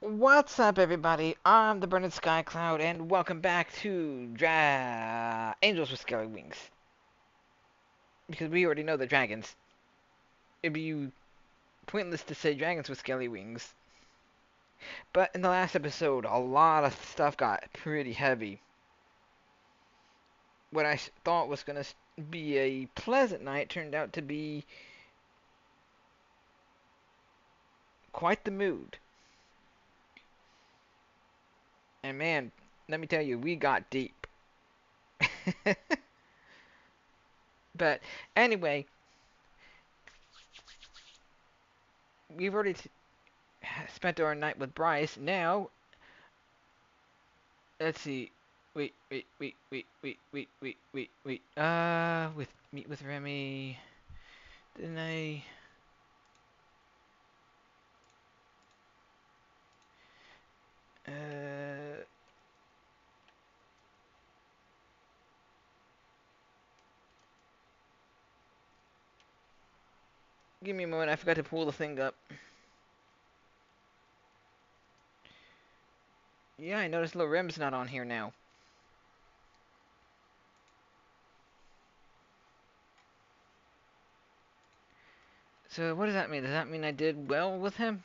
What's up, everybody? I'm the BurningSkyCloud, and welcome back to Angels with Scaly Wings. Because we already know the dragons. It'd be pointless to say dragons with scaly wings. But in the last episode, a lot of stuff got pretty heavy. What I thought was going to be a pleasant night turned out to be quite the mood. And man, let me tell you, we got deep. But anyway, we've already spent our night with Bryce. Now, let's see. Wait. With meet with Remy. Didn't I? Uh, Give me a moment. I forgot to pull the thing up. Yeah, I noticed Little Rem's not on here now. So what does that mean? Does that mean I did well with him?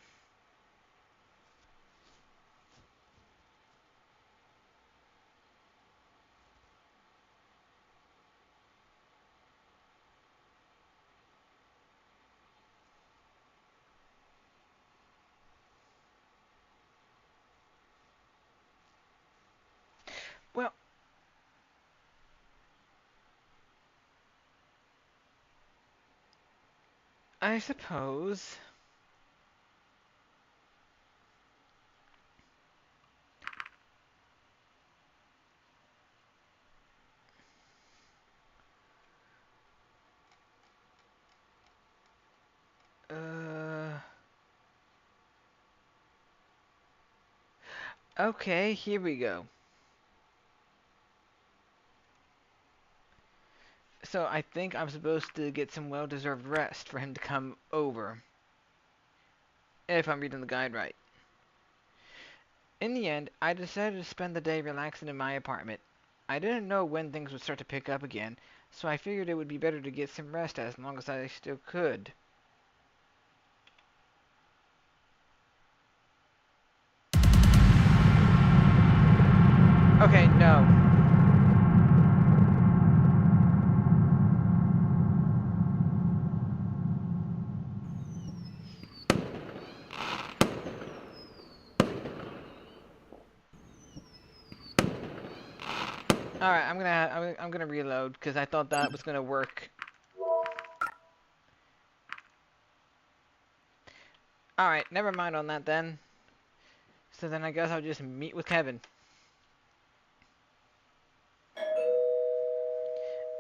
Well, I suppose. Uh. Okay, here we go. So I think I'm supposed to get some well-deserved rest for him to come over. If I'm reading the guide right. In the end, I decided to spend the day relaxing in my apartment. I didn't know when things would start to pick up again, so I figured it would be better to get some rest as long as I still could. Okay, no. Alright, I'm gonna reload because I thought that was gonna work. Alright, never mind on that then. So then I guess I'll just meet with Kevin.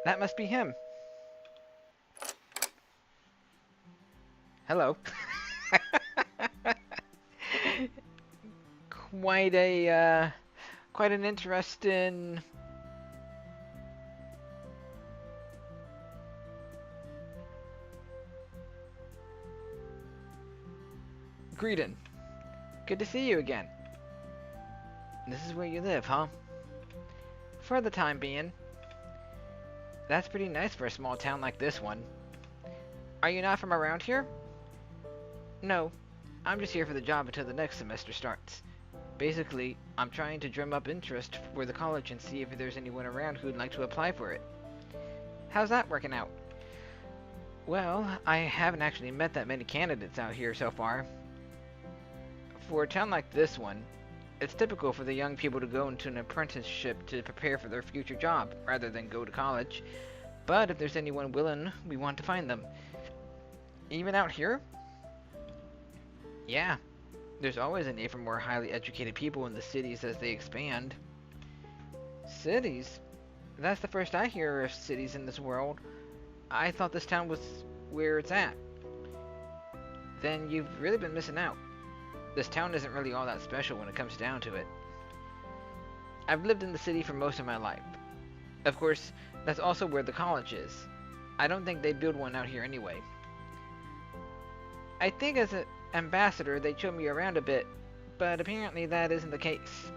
That must be him. Hello. Quite a, quite an interesting greeting. Good to see you again. This is where you live, huh? For the time being. That's pretty nice for a small town like this one. Are you not from around here? No. I'm just here for the job until the next semester starts. Basically, I'm trying to drum up interest for the college and see if there's anyone around who'd like to apply for it. How's that working out? Well, I haven't actually met that many candidates out here so far. For a town like this one, it's typical for the young people to go into an apprenticeship to prepare for their future job, rather than go to college. But if there's anyone willing, we want to find them. Even out here? Yeah. There's always a need for more highly educated people in the cities as they expand. Cities? That's the first I hear of cities in this world. I thought this town was where it's at. Then you've really been missing out. This town isn't really all that special when it comes down to it. I've lived in the city for most of my life. Of course, that's also where the college is. I don't think they'd build one out here anyway. I think as an ambassador they'd show me around a bit, but apparently that isn't the case.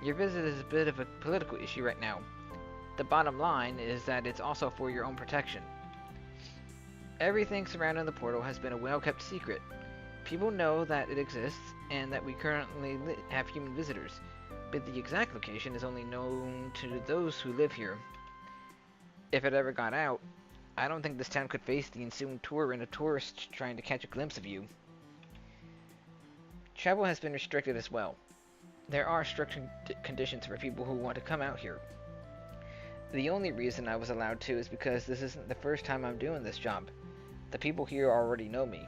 Your visit is a bit of a political issue right now. The bottom line is that it's also for your own protection. Everything surrounding the portal has been a well-kept secret. People know that it exists, and that we currently have human visitors, but the exact location is only known to those who live here. If it ever got out, I don't think this town could face the ensuing tour and a tourist trying to catch a glimpse of you. Travel has been restricted as well. There are strict conditions for people who want to come out here. The only reason I was allowed to is because this isn't the first time I'm doing this job. The people here already know me.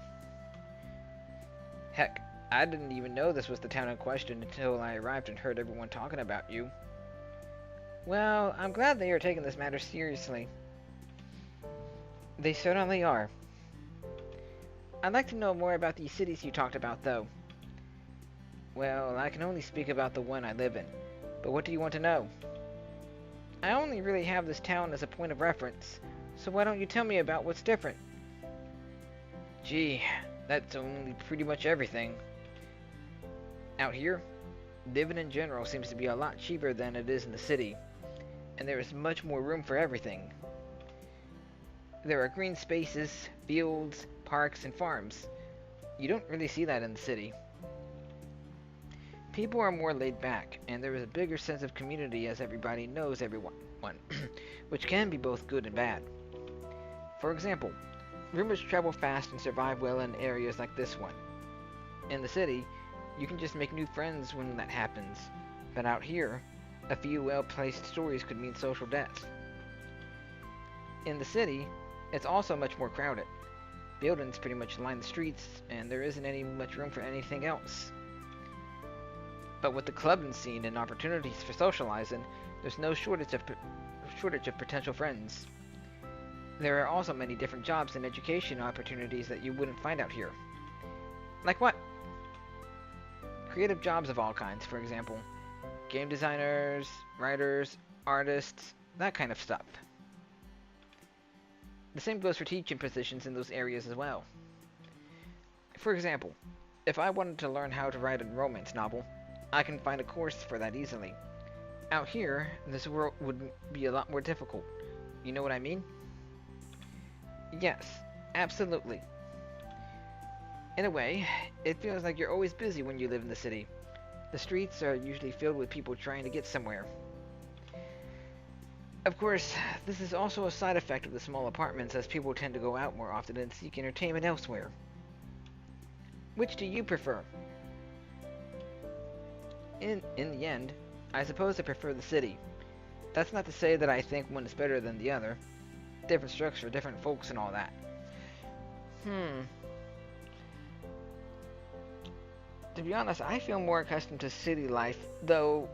Heck, I didn't even know this was the town in question until I arrived and heard everyone talking about you. Well, I'm glad they are taking this matter seriously. They certainly are. I'd like to know more about these cities you talked about, though. Well, I can only speak about the one I live in, but what do you want to know? I only really have this town as a point of reference, so why don't you tell me about what's different? Gee, that's only pretty much everything. Out here, living in general seems to be a lot cheaper than it is in the city, and there is much more room for everything. There are green spaces, fields, parks, and farms. You don't really see that in the city. People are more laid back, and there is a bigger sense of community as everybody knows everyone, which can be both good and bad. For example, rumors travel fast and survive well in areas like this one. In the city, you can just make new friends when that happens, but out here, a few well-placed stories could mean social death. In the city, it's also much more crowded. Buildings pretty much line the streets, and there isn't much room for anything else. But with the clubbing scene and opportunities for socializing, there's no shortage of potential friends. There are also many different jobs and education opportunities that you wouldn't find out here. Like what? Creative jobs of all kinds, for example. Game designers, writers, artists, that kind of stuff. The same goes for teaching positions in those areas as well. For example, if I wanted to learn how to write a romance novel, I can find a course for that easily. Out here, this world would be a lot more difficult. You know what I mean? Yes, absolutely. In a way, it feels like you're always busy when you live in the city. The streets are usually filled with people trying to get somewhere. Of course, this is also a side effect of the small apartments, as people tend to go out more often and seek entertainment elsewhere. Which do you prefer? In the end, I suppose I prefer the city. That's not to say that I think one is better than the other. Different structure, different folks and all that. To be honest, I feel more accustomed to city life, though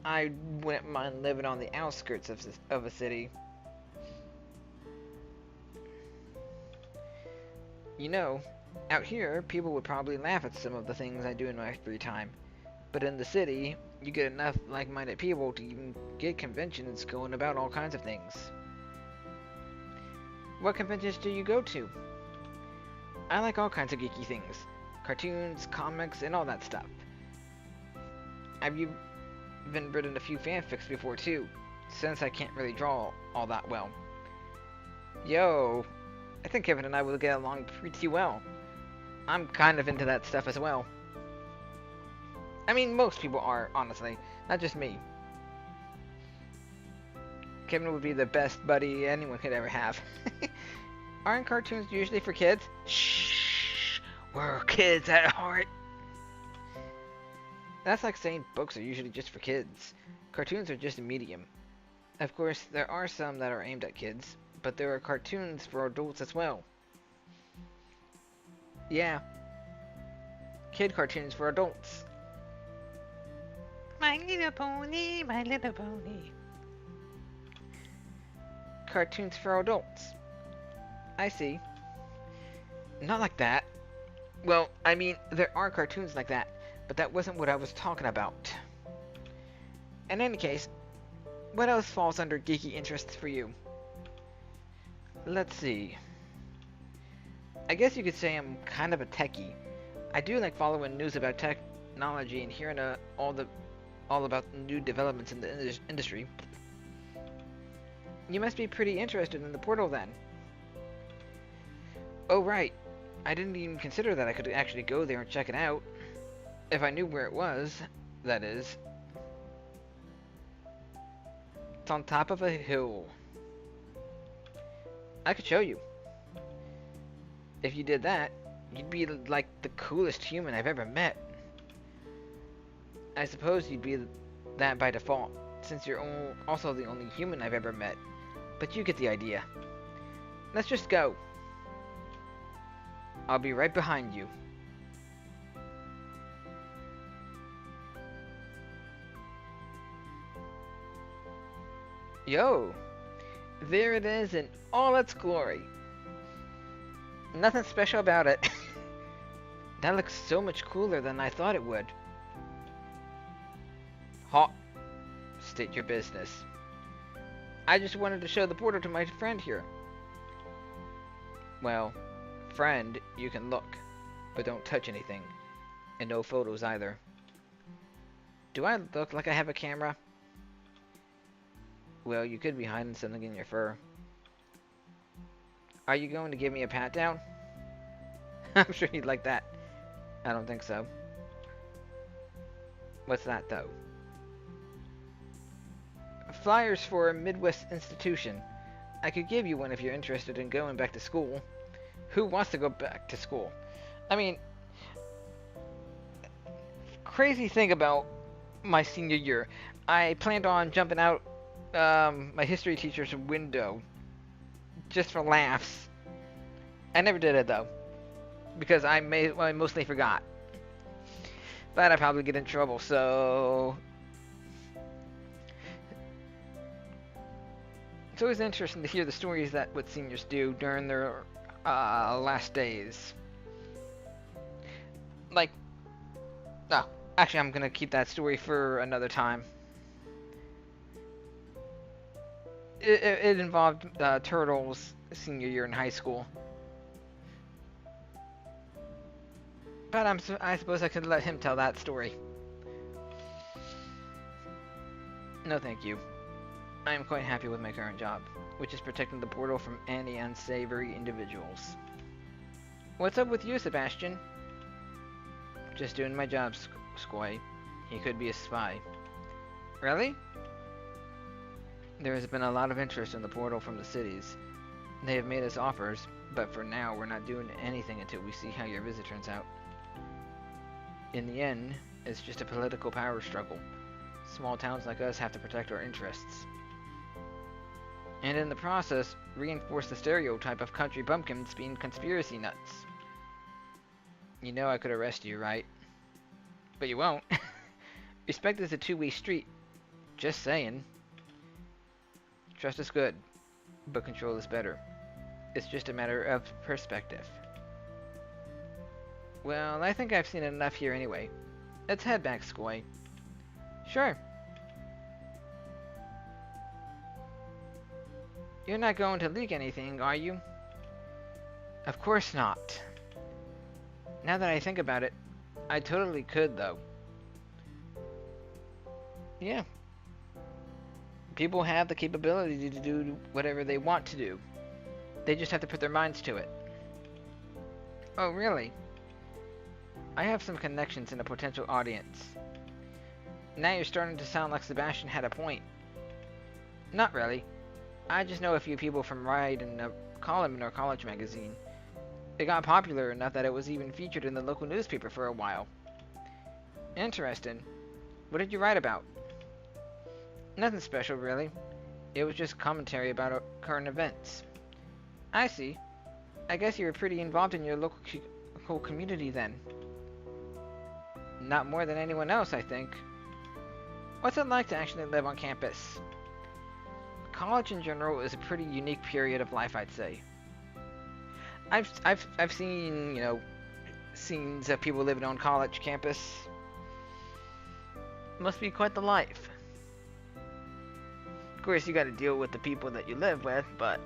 I wouldn't mind living on the outskirts of a city. You know, out here, people would probably laugh at some of the things I do in my free time. But in the city, you get enough like-minded people to even get conventions going about all kinds of things. What conventions do you go to? I like all kinds of geeky things. Cartoons, comics, and all that stuff. I've even written a few fanfics before too, since I can't really draw all that well. Yo, I think Kevin and I will get along pretty well. I'm kind of into that stuff as well. I mean, most people are, honestly, not just me. Kevin would be the best buddy anyone could ever have. Aren't cartoons usually for kids? Shh, we're kids at heart. That's like saying books are usually just for kids. Cartoons are just a medium. Of course, there are some that are aimed at kids, but there are cartoons for adults as well. Yeah. Kid cartoons for adults. My little pony, my little pony. Cartoons for adults. I see. Not like that. Well, I mean, there are cartoons like that, but that wasn't what I was talking about. In any case, what else falls under geeky interests for you? Let's see. I guess you could say I'm kind of a techie. I do like following news about technology and hearing all about new developments in the industry. You must be pretty interested in the portal then. Oh right, I didn't even consider that I could actually go there and check it out. If I knew where it was, that is. It's on top of a hill. I could show you. If you did that, you'd be like the coolest human I've ever met. I suppose you'd be that by default, since you're also the only human I've ever met. But you get the idea. Let's just go. I'll be right behind you. Yo! There it is in all its glory. Nothing special about it. That looks so much cooler than I thought it would. Hawk, state your business. I just wanted to show the portal to my friend here. Well, friend, you can look, but don't touch anything. And no photos either. Do I look like I have a camera? Well, you could be hiding something in your fur. Are you going to give me a pat down? I'm sure you'd like that. I don't think so. What's that, though? Flyers for a Midwest institution. I could give you one if you're interested in going back to school. Who wants to go back to school? I mean, crazy thing about my senior year. I planned on jumping out my history teacher's window just for laughs. I never did it though, because I mostly forgot. But I'd probably get in trouble, so it's always interesting to hear the stories that what seniors do during their last days. Like, no, actually I'm gonna keep that story for another time. It involved Turtle's senior year in high school. But I suppose I could let him tell that story. No thank you. I am quite happy with my current job, which is protecting the portal from any unsavory individuals. What's up with you, Sebastian? Just doing my job, Scoy. He could be a spy. Really? There has been a lot of interest in the portal from the cities. They have made us offers, but for now we're not doing anything until we see how your visit turns out. In the end, it's just a political power struggle. Small towns like us have to protect our interests. And in the process, reinforce the stereotype of country bumpkins being conspiracy nuts. You know I could arrest you, right? But you won't. Respect is a two-way street. Just saying. Trust is good, but control is better. It's just a matter of perspective. Well, I think I've seen enough here anyway. Let's head back, Scoy. Sure. You're not going to leak anything, are you? Of course not. Now that I think about it, I totally could, though. Yeah. People have the capability to do whatever they want to do. They just have to put their minds to it. Oh, really? I have some connections in a potential audience. Now you're starting to sound like Sebastian had a point. Not really. I just know a few people from writing a column in our college magazine. It got popular enough that it was even featured in the local newspaper for a while. Interesting. What did you write about? Nothing special, really. It was just commentary about current events. I see. I guess you were pretty involved in your local community then. Not more than anyone else, I think. What's it like to actually live on campus? College in general is a pretty unique period of life, I'd say. I've seen, you know, scenes of people living on college campus. Must be quite the life. Of course, you got to deal with the people that you live with, but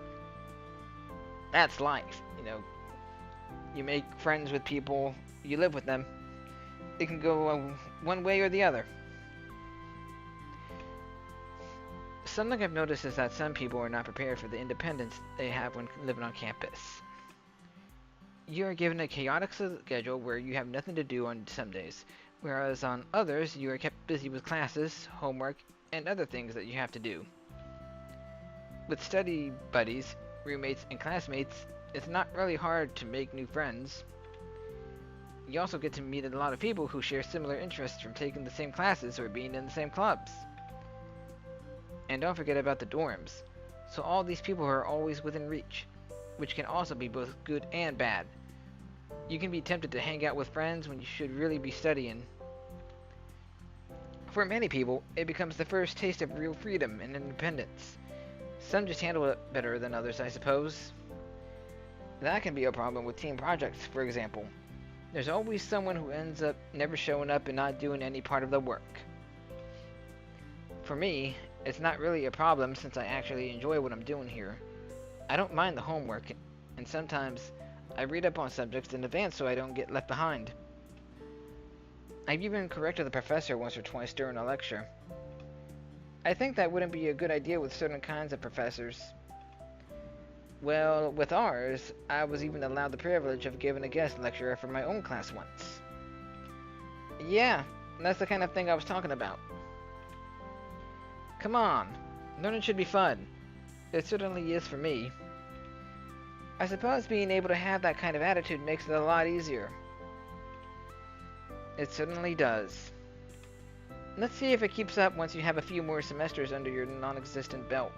that's life, you know. You make friends with people you live with them, it can go one way or the other. Something I've noticed is that some people are not prepared for the independence they have when living on campus. You are given a chaotic schedule where you have nothing to do on some days, whereas on others you are kept busy with classes, homework, and other things that you have to do. With study buddies, roommates, and classmates, it's not really hard to make new friends. You also get to meet a lot of people who share similar interests from taking the same classes or being in the same clubs. And don't forget about the dorms. So all these people are always within reach, which can also be both good and bad. You can be tempted to hang out with friends when you should really be studying. For many people, it becomes the first taste of real freedom and independence. Some just handle it better than others, I suppose. That can be a problem with team projects, for example. There's always someone who ends up never showing up and not doing any part of the work. For me, it's not really a problem since I actually enjoy what I'm doing here. I don't mind the homework, and sometimes I read up on subjects in advance so I don't get left behind. I've even corrected the professor once or twice during a lecture. I think that wouldn't be a good idea with certain kinds of professors. Well, with ours, I was even allowed the privilege of giving a guest lecture for my own class once. Yeah, that's the kind of thing I was talking about. Come on, learning should be fun. It certainly is for me. I suppose being able to have that kind of attitude makes it a lot easier. It certainly does. Let's see if it keeps up once you have a few more semesters under your non-existent belt.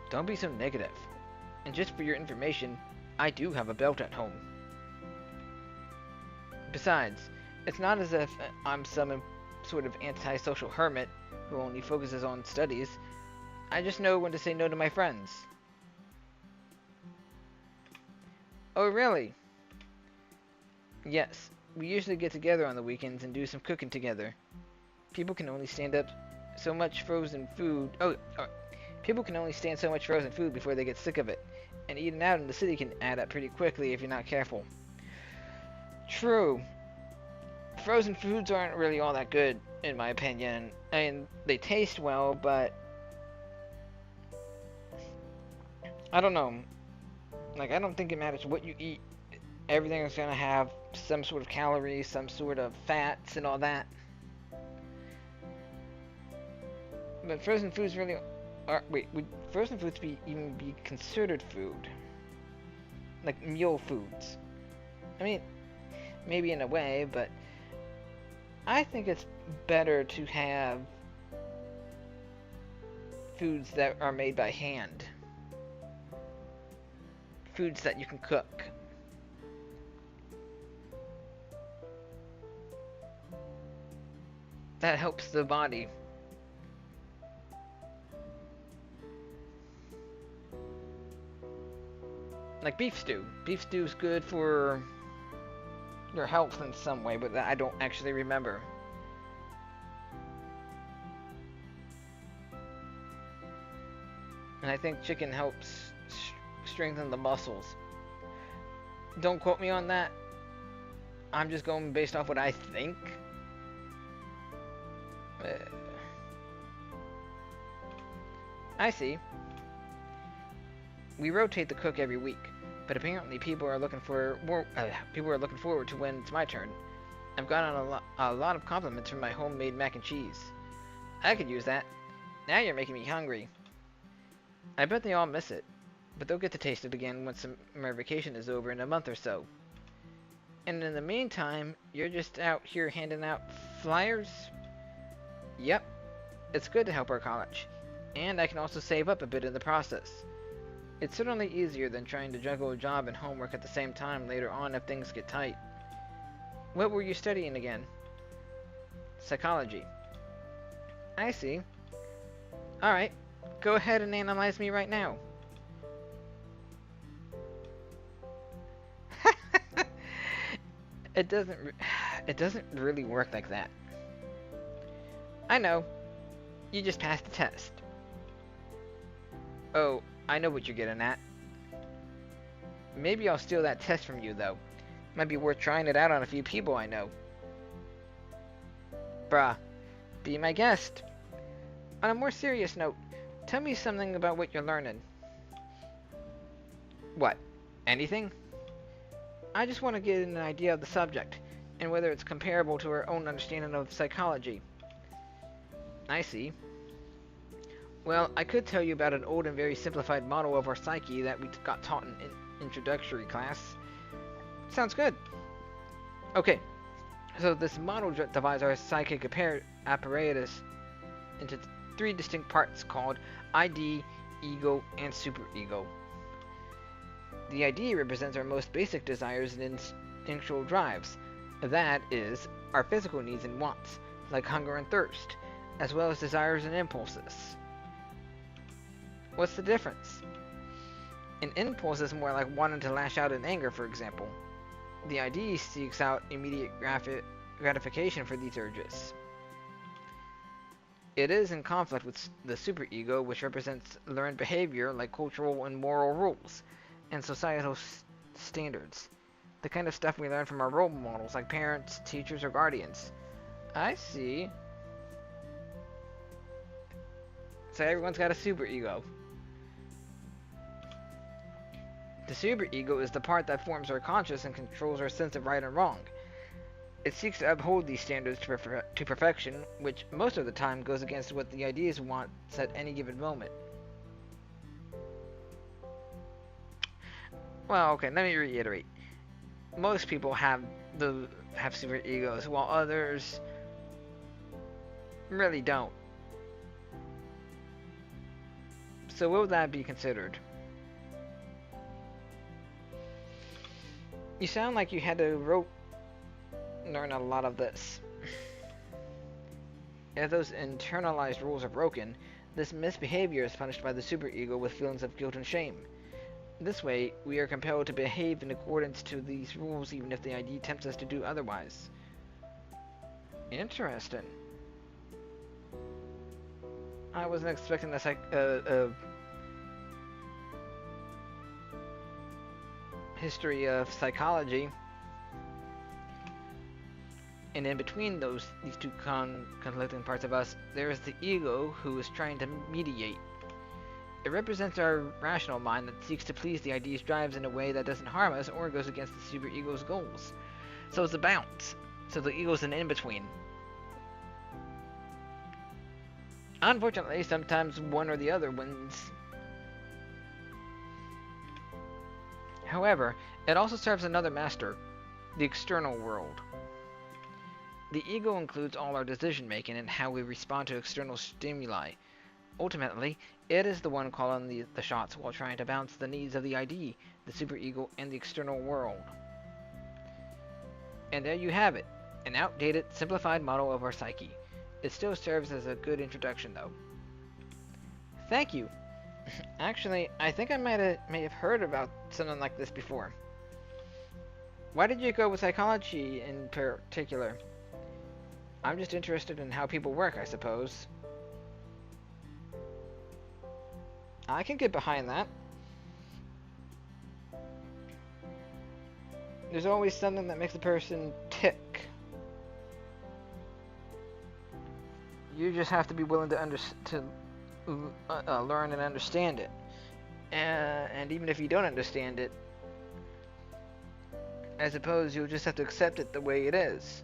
Don't be so negative. And just for your information, I do have a belt at home. Besides, it's not as if I'm some sort of antisocial hermit who only focuses on studies. I just know when to say no to my friends. Oh, really? Yes, we usually get together on the weekends and do some cooking together. People can only stand up so much frozen food. People can only stand so much frozen food before they get sick of it, and eating out in the city can add up pretty quickly if you're not careful. True. Frozen foods aren't really all that good, in my opinion. I mean, they taste well, but I don't know. Like, I don't think it matters what you eat. Everything is gonna have some sort of calories, some sort of fats, and all that. But frozen foods really are. Wait, would frozen foods even be considered food? Like meal foods? I mean, maybe in a way, but I think it's better to have foods that are made by hand. Foods that you can cook. That helps the body. Like beef stew. Beef stew is good for your health in some way, but I don't actually remember. And I think chicken helps strengthen the muscles. Don't quote me on that. I'm just going based off what I think. I see. We rotate the cook every week, but apparently people are looking for more. People are looking forward to when it's my turn. I've gotten a lot of compliments from my homemade mac and cheese. I could use that. Now you're making me hungry. I bet they all miss it, but they'll get to taste it again once summer vacation is over in a month or so. And in the meantime, you're just out here handing out flyers? Yep, it's good to help our college, and I can also save up a bit in the process. It's certainly easier than trying to juggle a job and homework at the same time later on if things get tight. What were you studying again? Psychology. I see. Alright, go ahead and analyze me right now. It doesn't really work like that. I know. You just passed the test. Oh, I know what you're getting at. Maybe I'll steal that test from you, though. Might be worth trying it out on a few people I know. Bruh, be my guest. On a more serious note, tell me something about what you're learning. What? Anything? I just want to get an idea of the subject, and whether it's comparable to our own understanding of psychology. I see. Well, I could tell you about an old and very simplified model of our psyche that we got taught in introductory class. Sounds good. Okay, so this model divides our psychic apparatus into three distinct parts called ID, ego, and superego. The ID represents our most basic desires and instinctual drives. That is, our physical needs and wants, like hunger and thirst, as well as desires and impulses. What's the difference? An impulse is more like wanting to lash out in anger, for example. The ID seeks out immediate gratification for these urges. It is in conflict with the superego, which represents learned behavior like cultural and moral rules, and societal standards. The kind of stuff we learn from our role models like parents, teachers, or guardians. I see. So everyone's got a superego. The superego is the part that forms our conscious and controls our sense of right and wrong. It seeks to uphold these standards to perfection, which most of the time goes against what the ideas want at any given moment. Well, okay, let me reiterate. Most people have super egos, while others really don't. So what would that be considered? You sound like you had to learn a lot of this. If those internalized rules are broken, this misbehavior is punished by the superego with feelings of guilt and shame. This way, we are compelled to behave in accordance to these rules even if the ID tempts us to do otherwise. Interesting. I wasn't expecting a history of psychology. And in between these two conflicting parts of us, there is the ego who is trying to mediate. It represents our rational mind that seeks to please the ID's drives in a way that doesn't harm us or goes against the superego's goals. So it's a balance. So the ego's an in-between. Unfortunately, sometimes one or the other wins. However, it also serves another master, the external world. The ego includes all our decision-making and how we respond to external stimuli. Ultimately, it is the one calling the shots while trying to balance the needs of the ID, the superego, and the external world. And there you have it, an outdated, simplified model of our psyche. It still serves as a good introduction, though. Thank you. Actually, I think I may have heard about something like this before. Why did you go with psychology in particular? I'm just interested in how people work, I suppose. I can get behind that. There's always something that makes a person tick. You just have to be willing to learn and understand it. And even if you don't understand it, I suppose you'll just have to accept it the way it is.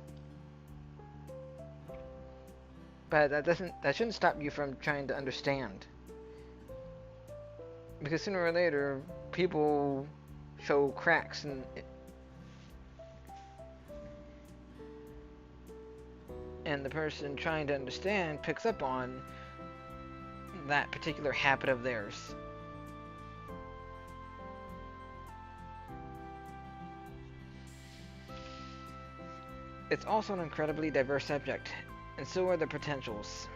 But that shouldn't stop you from trying to understand. Because sooner or later, people show cracks and the person trying to understand picks up on that particular habit of theirs. It's also an incredibly diverse subject, and so are the potentials.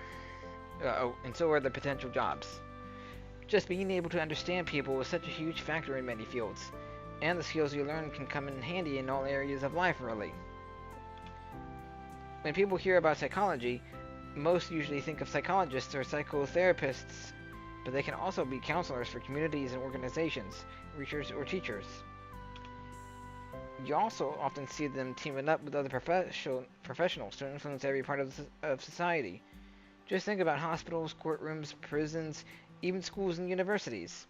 And so are the potential jobs. Just being able to understand people is such a huge factor in many fields, and the skills you learn can come in handy in all areas of life, really. When people hear about psychology, most usually think of psychologists or psychotherapists, but they can also be counselors for communities and organizations, researchers, or teachers. You also often see them teaming up with other professionals to influence every part of society. Just think about hospitals, courtrooms, prisons, even schools and universities.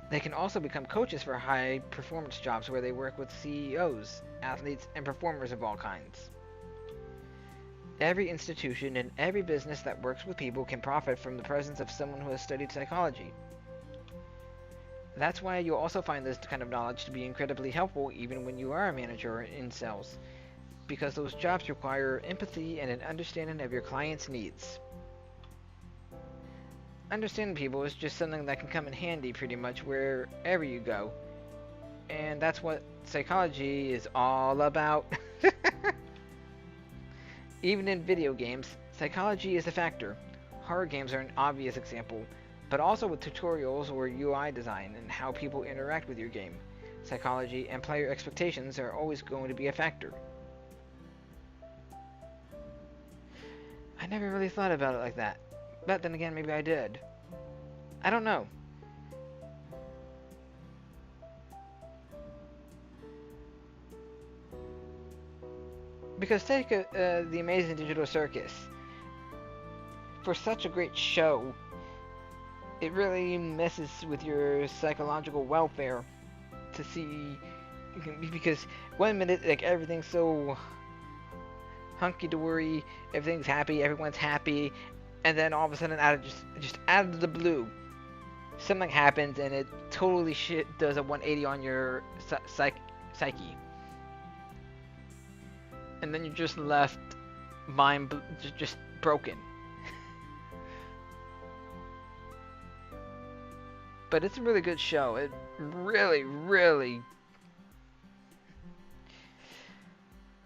They can also become coaches for high performance jobs where they work with CEOs, athletes, and performers of all kinds. Every institution and every business that works with people can profit from the presence of someone who has studied psychology. That's why you'll also find this kind of knowledge to be incredibly helpful even when you are a manager in sales, because those jobs require empathy and an understanding of your client's needs. Understanding people is just something that can come in handy pretty much wherever you go, and that's what psychology is all about. Even in video games, psychology is a factor. Horror games are an obvious example, but also with tutorials or UI design and how people interact with your game. Psychology and player expectations are always going to be a factor. I never really thought about it like that, but then again, maybe I did. I don't know. Because take The Amazing Digital Circus. For such a great show, it really messes with your psychological welfare to see, because one minute like everything's so hunky-dory, everything's happy, everyone's happy, and then all of a sudden just out of the blue, something happens and it totally does a 180 on your psyche. And then you're just left just broken. But it's a really good show. It really, really...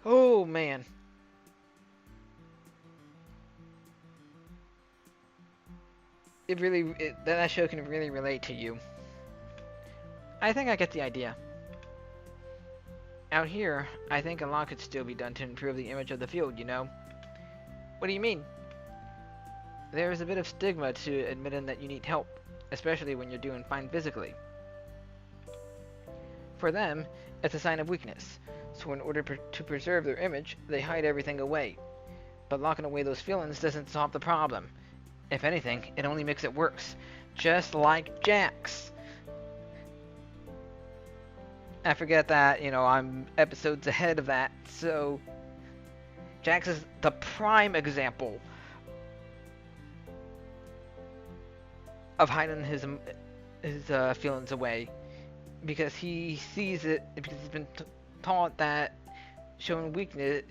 Oh, man. That show can really relate to you. I think I get the idea. Out here, I think a lot could still be done to improve the image of the field, you know? What do you mean? There is a bit of stigma to admitting that you need help, especially when you're doing fine physically. For them, it's a sign of weakness, so in order to preserve their image, they hide everything away. But locking away those feelings doesn't solve the problem. If anything, it only makes it worse. Just like Jax. I forget that, I'm episodes ahead of that, so... Jax is the prime example of hiding his feelings away. Because he sees it, because he's been taught that showing weakness,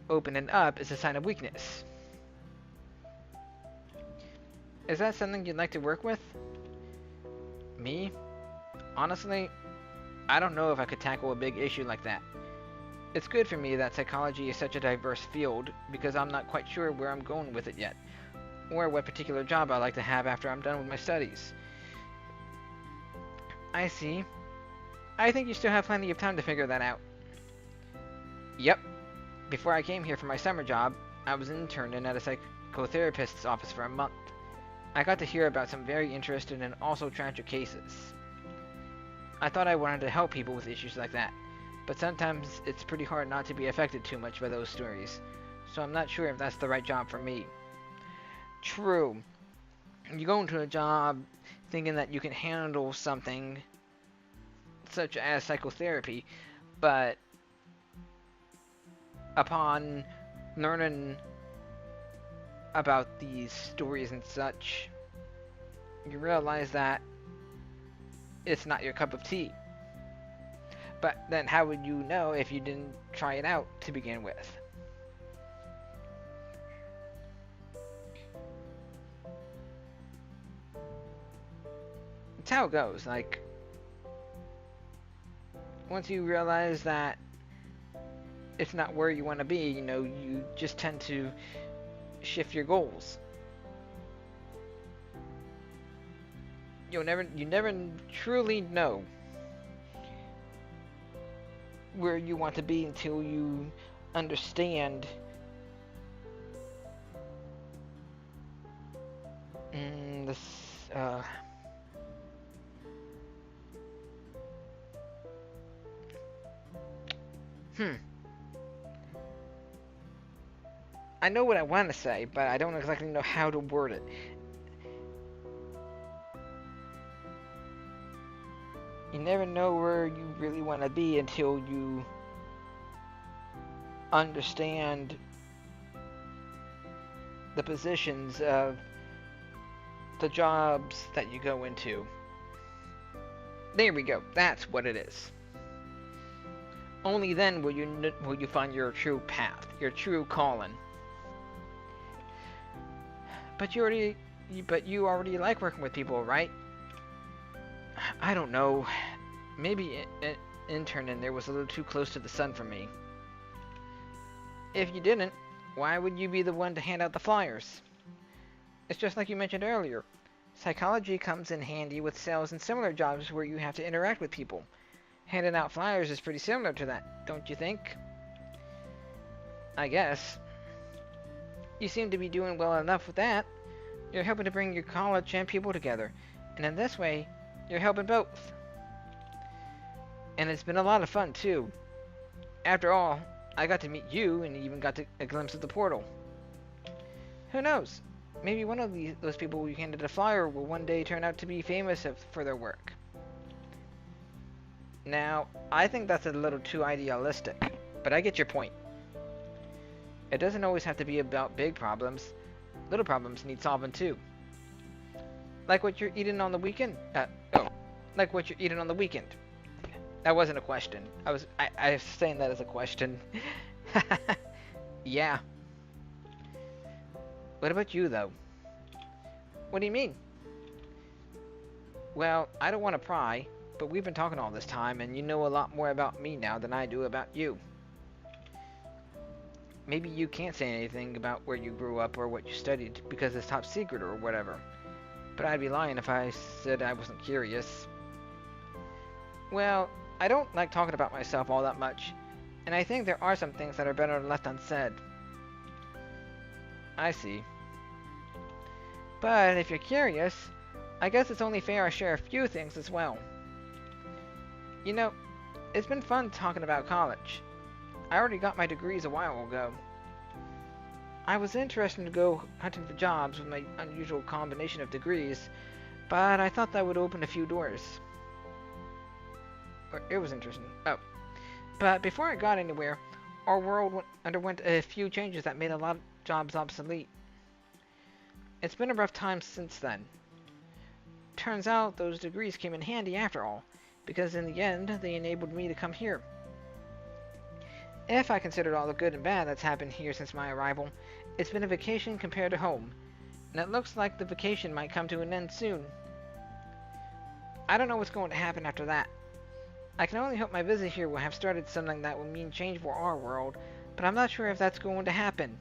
opening up is a sign of weakness. Is that something you'd like to work with? Me? Honestly, I don't know if I could tackle a big issue like that. It's good for me that psychology is such a diverse field, because I'm not quite sure where I'm going with it yet, or what particular job I'd like to have after I'm done with my studies. I see. I think you still have plenty of time to figure that out. Yep. Before I came here for my summer job, I was interning at a psychotherapist's office for a month. I got to hear about some very interesting and also tragic cases. I thought I wanted to help people with issues like that, but sometimes it's pretty hard not to be affected too much by those stories, so I'm not sure if that's the right job for me. True. You go into a job thinking that you can handle something such as psychotherapy, but upon learning about these stories and such, you realize that it's not your cup of tea. But then how would you know if you didn't try it out to begin with? It's how it goes. Like, once you realize that it's not where you want to be, you just tend to shift your goals. You never truly know where you want to be until you understand I know what I want to say, but I don't exactly know how to word it. You never know where you really want to be until you understand the positions of the jobs that you go into. There we go. That's what it is. Only then will you find your true path, your true calling. But you already like working with people, right? I don't know. Maybe interning there was a little too close to the sun for me. If you didn't, why would you be the one to hand out the flyers? It's just like you mentioned earlier. Psychology comes in handy with sales and similar jobs where you have to interact with people. Handing out flyers is pretty similar to that, don't you think? I guess. You seem to be doing well enough with that. You're helping to bring your college and people together, and in this way, you're helping both. And it's been a lot of fun, too. After all, I got to meet you, and even got a glimpse of the portal. Who knows? Maybe one of those people you handed a flyer will one day turn out to be famous for their work. Now, I think that's a little too idealistic, but I get your point. It doesn't always have to be about big problems. Little problems need solving too. Like what you're eating on the weekend. Like what you're eating on the weekend. That wasn't a question. I was saying that as a question. Yeah. What about you, though? What do you mean? Well, I don't want to pry, but we've been talking all this time, and you know a lot more about me now than I do about you. Maybe you can't say anything about where you grew up or what you studied because it's top secret or whatever. But I'd be lying if I said I wasn't curious. Well, I don't like talking about myself all that much, and I think there are some things that are better left unsaid. I see. But if you're curious, I guess it's only fair I share a few things as well. You know, it's been fun talking about college. I already got my degrees a while ago. I was interested to go hunting for jobs with my unusual combination of degrees, but I thought that would open a few doors. It was interesting. Oh. But before I got anywhere, our world underwent a few changes that made a lot of jobs obsolete. It's been a rough time since then. Turns out those degrees came in handy after all, because in the end, they enabled me to come here. If I considered all the good and bad that's happened here since my arrival, it's been a vacation compared to home, and it looks like the vacation might come to an end soon. I don't know what's going to happen after that. I can only hope my visit here will have started something that will mean change for our world, but I'm not sure if that's going to happen.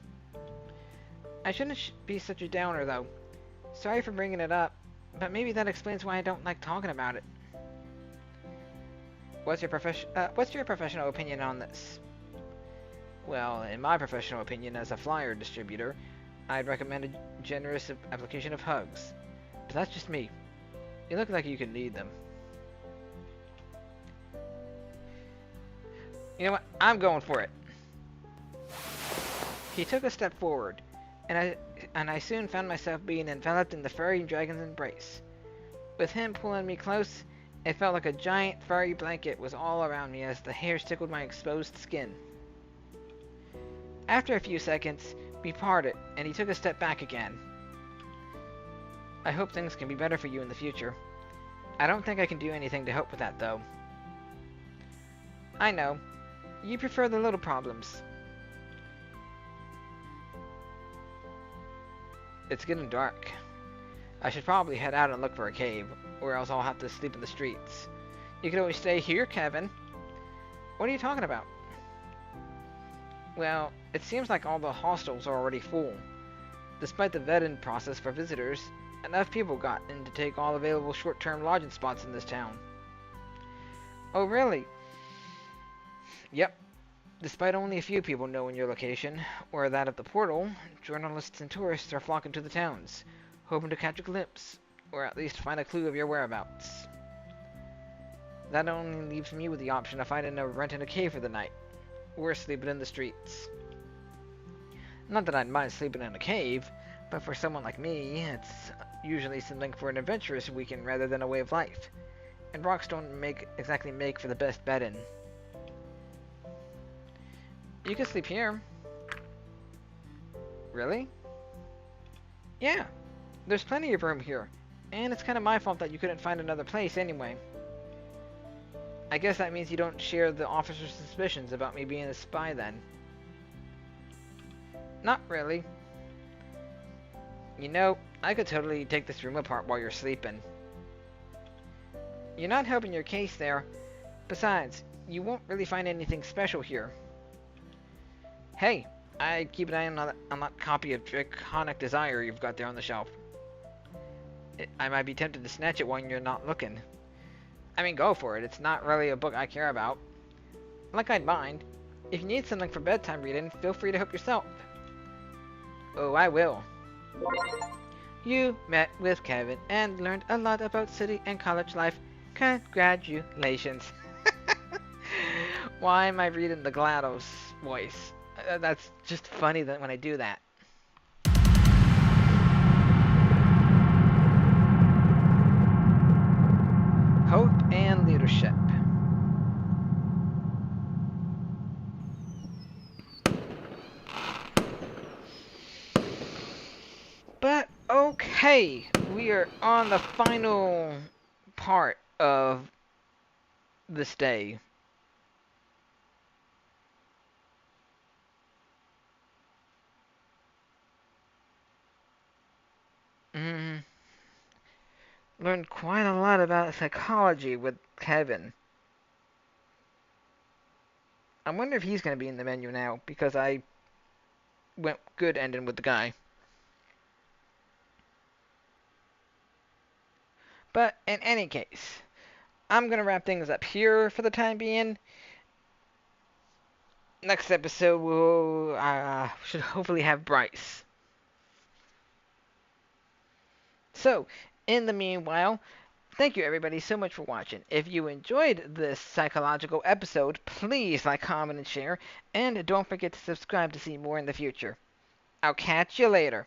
I shouldn't be such a downer, though. Sorry for bringing it up, but maybe that explains why I don't like talking about it. What's your professional opinion on this? Well, in my professional opinion as a flyer distributor, I'd recommend a generous application of hugs. But that's just me. You look like you can need them. You know what? I'm going for it. He took a step forward, and I soon found myself being enveloped in the furry dragon's embrace. With him pulling me close, it felt like a giant furry blanket was all around me as the hairs tickled my exposed skin. After a few seconds, we parted, and he took a step back again. I hope things can be better for you in the future. I don't think I can do anything to help with that, though. I know. You prefer the little problems. It's getting dark. I should probably head out and look for a cave, or else I'll have to sleep in the streets. You can always stay here, Kevin. What are you talking about? Well, it seems like all the hostels are already full. Despite the vetting process for visitors, enough people got in to take all available short-term lodging spots in this town. Oh, really? Yep. Despite only a few people knowing your location, or that of the portal, journalists and tourists are flocking to the towns, hoping to catch a glimpse, or at least find a clue of your whereabouts. That only leaves me with the option of finding or renting a cave for the night. we're sleeping in the streets. Not that I'd mind sleeping in a cave, but for someone like me, it's usually something for an adventurous weekend rather than a way of life. And rocks don't exactly make for the best bedding. You can sleep here. Really? Yeah, there's plenty of room here. And it's kind of my fault that you couldn't find another place anyway. I guess that means you don't share the officer's suspicions about me being a spy then. Not really. You know, I could totally take this room apart while you're sleeping. You're not helping your case there. Besides, you won't really find anything special here. Hey, I'd keep an eye on that copy of Draconic Desire you've got there on the shelf. I might be tempted to snatch it when you're not looking. I mean, go for it. It's not really a book I care about. Like I'd mind. If you need something for bedtime reading, feel free to help yourself. Oh, I will. You met with Kevin and learned a lot about city and college life. Congratulations. Why am I reading the GLaDOS voice? That's just funny that when I do that. Hope and leadership. But okay, we are on the final part of this day. Learned quite a lot about psychology with Kevin. I wonder if he's going to be in the menu now, because I went good ending with the guy. But in any case, I'm going to wrap things up here for the time being. Next episode, we'll should hopefully have Bryce. So, in the meanwhile, thank you everybody so much for watching. If you enjoyed this psychological episode, please like, comment, and share. And don't forget to subscribe to see more in the future. I'll catch you later.